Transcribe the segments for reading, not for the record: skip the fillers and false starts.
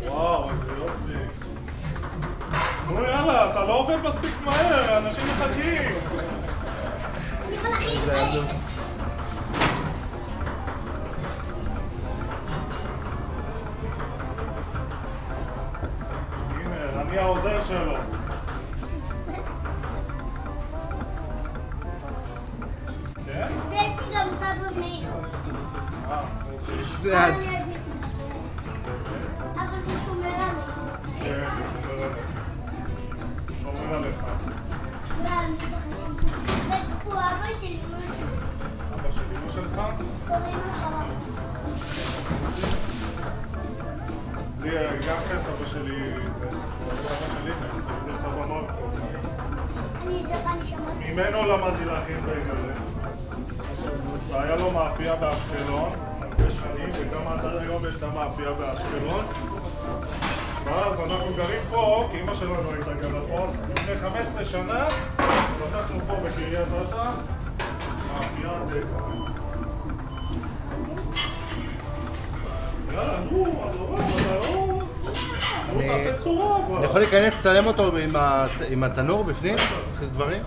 וואו, איזה יופי. נו יאללה, אתה לא עובד מספיק מהר, אנשים מחכים. אני יכול להכין את הנה, אני העוזר שלו. כן? ויש לי גם סבא מאיר. אוקיי. אבל הוא שומר עליי. כן, הוא שומר עליך. והמשפחה שלי. הוא אבא שלי, אמא שלי. אבא שלי, אמא שלך? קוראים לו חווה. לי גם כן סבא שלי, זה סבא שלי, קוראים לו סבא מורקו. אני שמעתי. ממנו למדתי להכין בייגלה. והיה לו מאפייה באשקלון, הרבה שנים, וגם עד היום יש את המאפייה באשקלון. ואז אנחנו גרים פה, כי אמא שלנו הייתה גרה פה, אז לפני 15 שנה פתחנו פה בקריית אתא מאפייה בייגלה. יאללה, נו, אז נו, תעשה צורה אבל. אני יכול להיכנס לצלם אותו עם התנור בפנים? איזה דברים?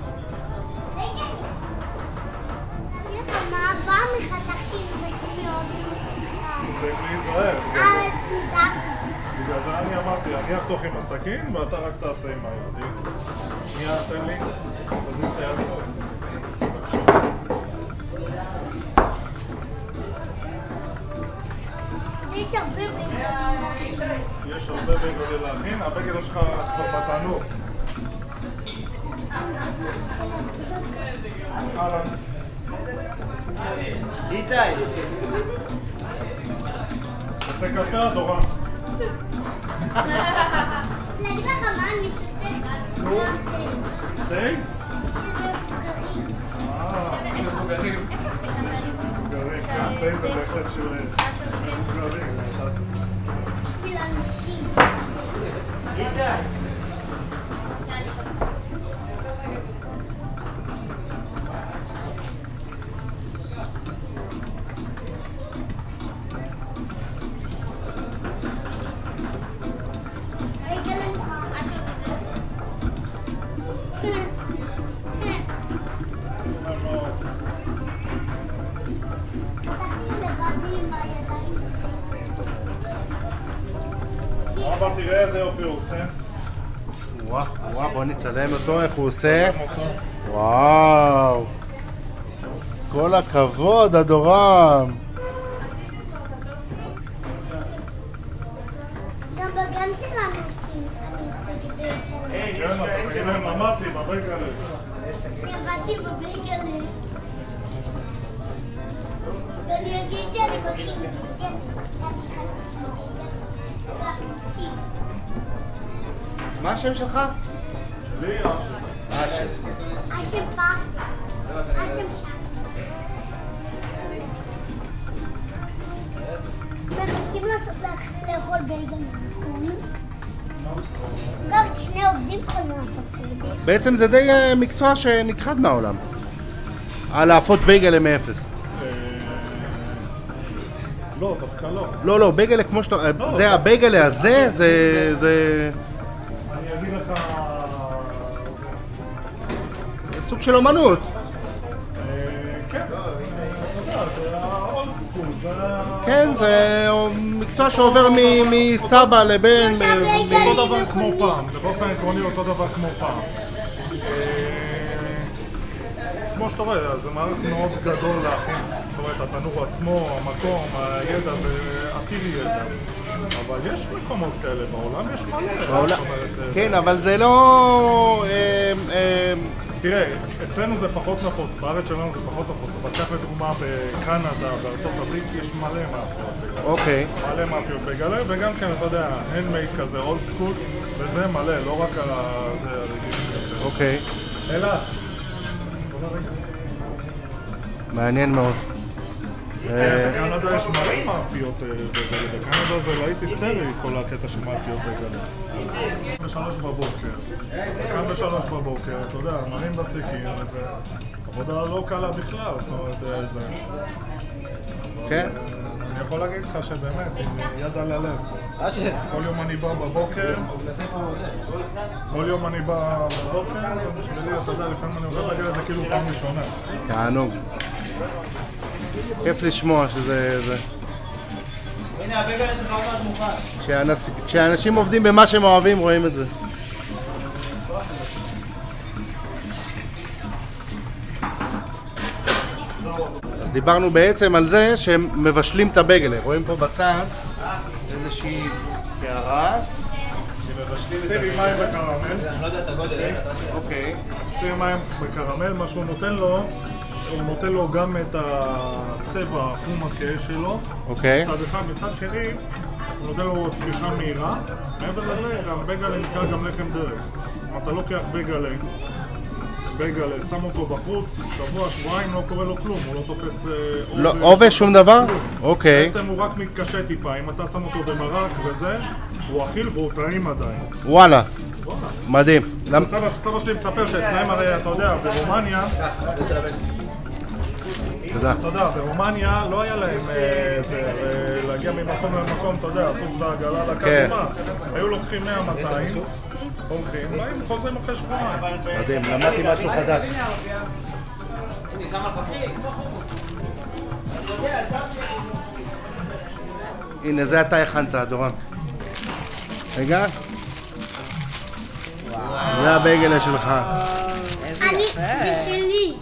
פעם חתכתי את זה מאוד מיוחד. צריך להיזהר, אבל ניסחתי. בגלל זה אני אמרתי, אני אחתוך עם הסכין ואתה רק תעשה עם היד. שנייה, תן לי, תזיז את היד. בבקשה. יש הרבה בייגלים. יש הרבה בייגלה להכין, הבייגלה שלך כבר בתנור. אהלן. איתי! רוצה קפה אדורן? להגיד לך מה אני שותה? נו. תה? שזה מבוגרים. מבוגרים, כן, תה זה בהחלט של מבוגרים. בשביל אנשים. אבא, תראה איזה יופי הוא עושה. וואו, בוא נצלם אותו, איך הוא עושה. וואו. כל הכבוד, אדורם. גם בגן שלנו עושים, אני עושה בבייגלה. כן, אתה תגיד להם למדתי בבייגלה. אני עבדתי בבייגלה. ואני אגיד שאני מכין בייגלה. שאני חצי של בייגלה. מה השם שלך? שלי, אשר. אשם פאפה. אשם שם. מחכים לאכול בייגלה, נכון? רק שני עובדים יכולים לעשות את זה. בעצם זה די מקצוע שנכחד מהעולם. על להפות בייגלה מאפס. לא, דווקא לא. לא, בייגלה כמו שאתה... זה הבייגלה הזה, זה... אני אגיד לך... סוג של אומנות. כן, זה האולד סקול, כן, זה מקצוע שעובר מסבא לבן. אותו דבר כמו פעם, זה באופן עקרוני אותו דבר כמו פעם. כמו שאתה רואה, זה מערכת מאוד גדול להכין. זאת אומרת, התנור עצמו, המקום, הידע, זה עתיר ידע. אבל יש מקומות כאלה בעולם, יש מלא. כן, אבל זה לא... תראה, אצלנו זה פחות נפוץ, בארץ שלנו זה פחות נפוץ, אבל כך לדוגמה בקנדה, בארצות הברית יש מלא מאפיות בגלל. אוקיי. מלא מאפיות בגלל, וגם כן, אתה יודע, הנדמייד כזה, אולד סקול, וזה מלא, לא רק על זה, אוקיי. אלא. מעניין מאוד. בקנדה יש מלא מאפיות בגלל, בקנדה זה להיט היסטרי, כל הקטע של מאפיות בגלל. בשלוש בבוקר, קם בשלוש בבוקר, אתה יודע, מרים בציקים, וזה עבודה לא קלה בכלל, זאת אומרת, זה... כן. אני יכול להגיד לך שבאמת, עם יד על הלב. כל יום אני בא בבוקר, ובשבילי, אתה יודע, לפעמים אני עובד להגיד לזה כאילו פעם ראשונה. תענוג. כיף לשמוע שזה... הנה, הבגל שלך עוד מוכן. כשאנשים עובדים במה שהם אוהבים, רואים את זה. אז דיברנו בעצם על זה שהם מבשלים את הבגלה. רואים פה בצד איזושהי קערה. סירי מים בקרמל. אני לא יודע את הגודל. אוקיי. סירי מים בקרמל, מה שהוא נותן לו, הוא נותן לו גם את הצבע החום-הקה שלו. אוקיי. מצד אחד, מצד שני, הוא נותן לו תפיחה מהירה. מעבר לזה, גם בגלה נקרא גם לחם דרך. אם אתה לוקח בגלה, שם אותו בחוץ, שבוע, שבועיים, לא קורה לו כלום, הוא לא תופס לא, עובש שום דבר? אוקיי. בעצם הוא רק מתקשה טיפה, אם אתה שם אותו במרק וזה, הוא אכיל והוא טעים עדיין. וואלה. מדהים. סבא שלי מספר שאצלהם הרי, אתה יודע, ברומניה, תודה. אתה יודע, ברומניה לא היה להם להגיע ממקום למקום, אתה יודע, סוס ועגלה לקח זמן. היו לוקחים 100-200, הולכים, באים, חוזרים אחרי שבועיים. מדהים, למדתי משהו חדש. הנה, שם על חפור. הנה, זה אתה הכנת, דורם. רגע. זה הבייגלה שלך. אני, זה שלי.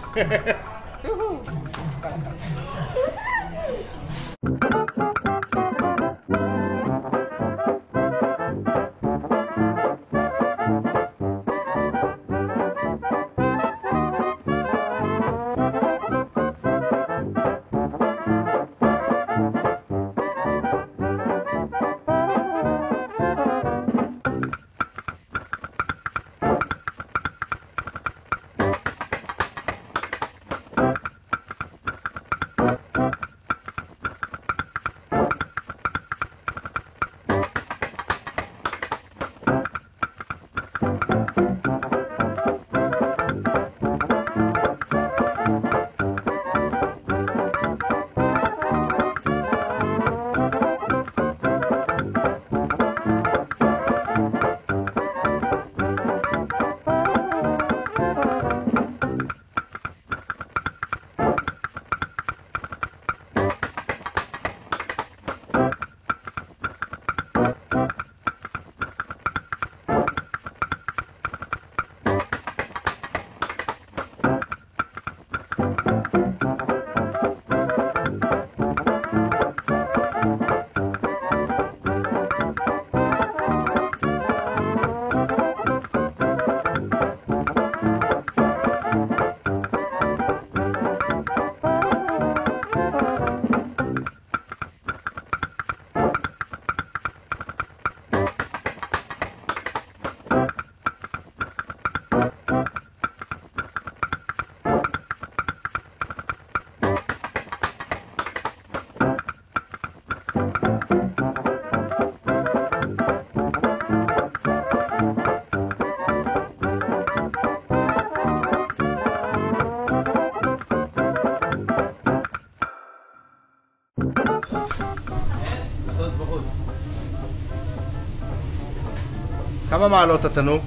כמה מעלות התנור?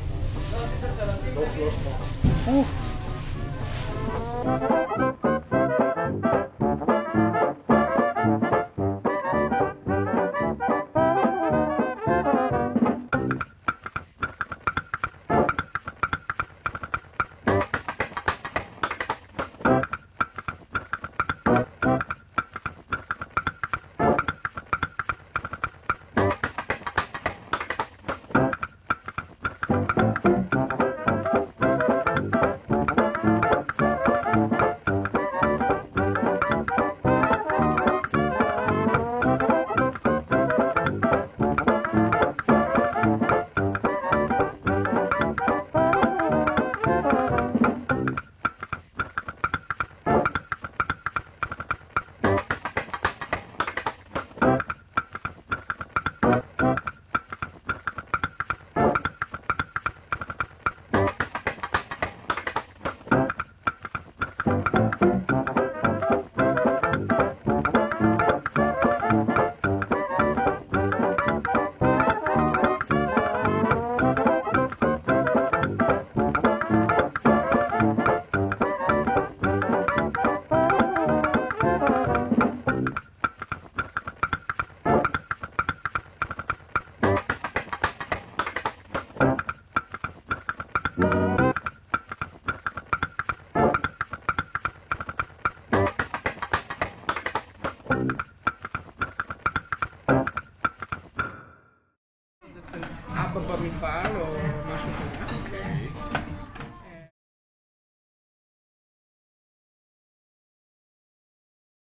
לא 300. אבא במפעל או משהו כזה.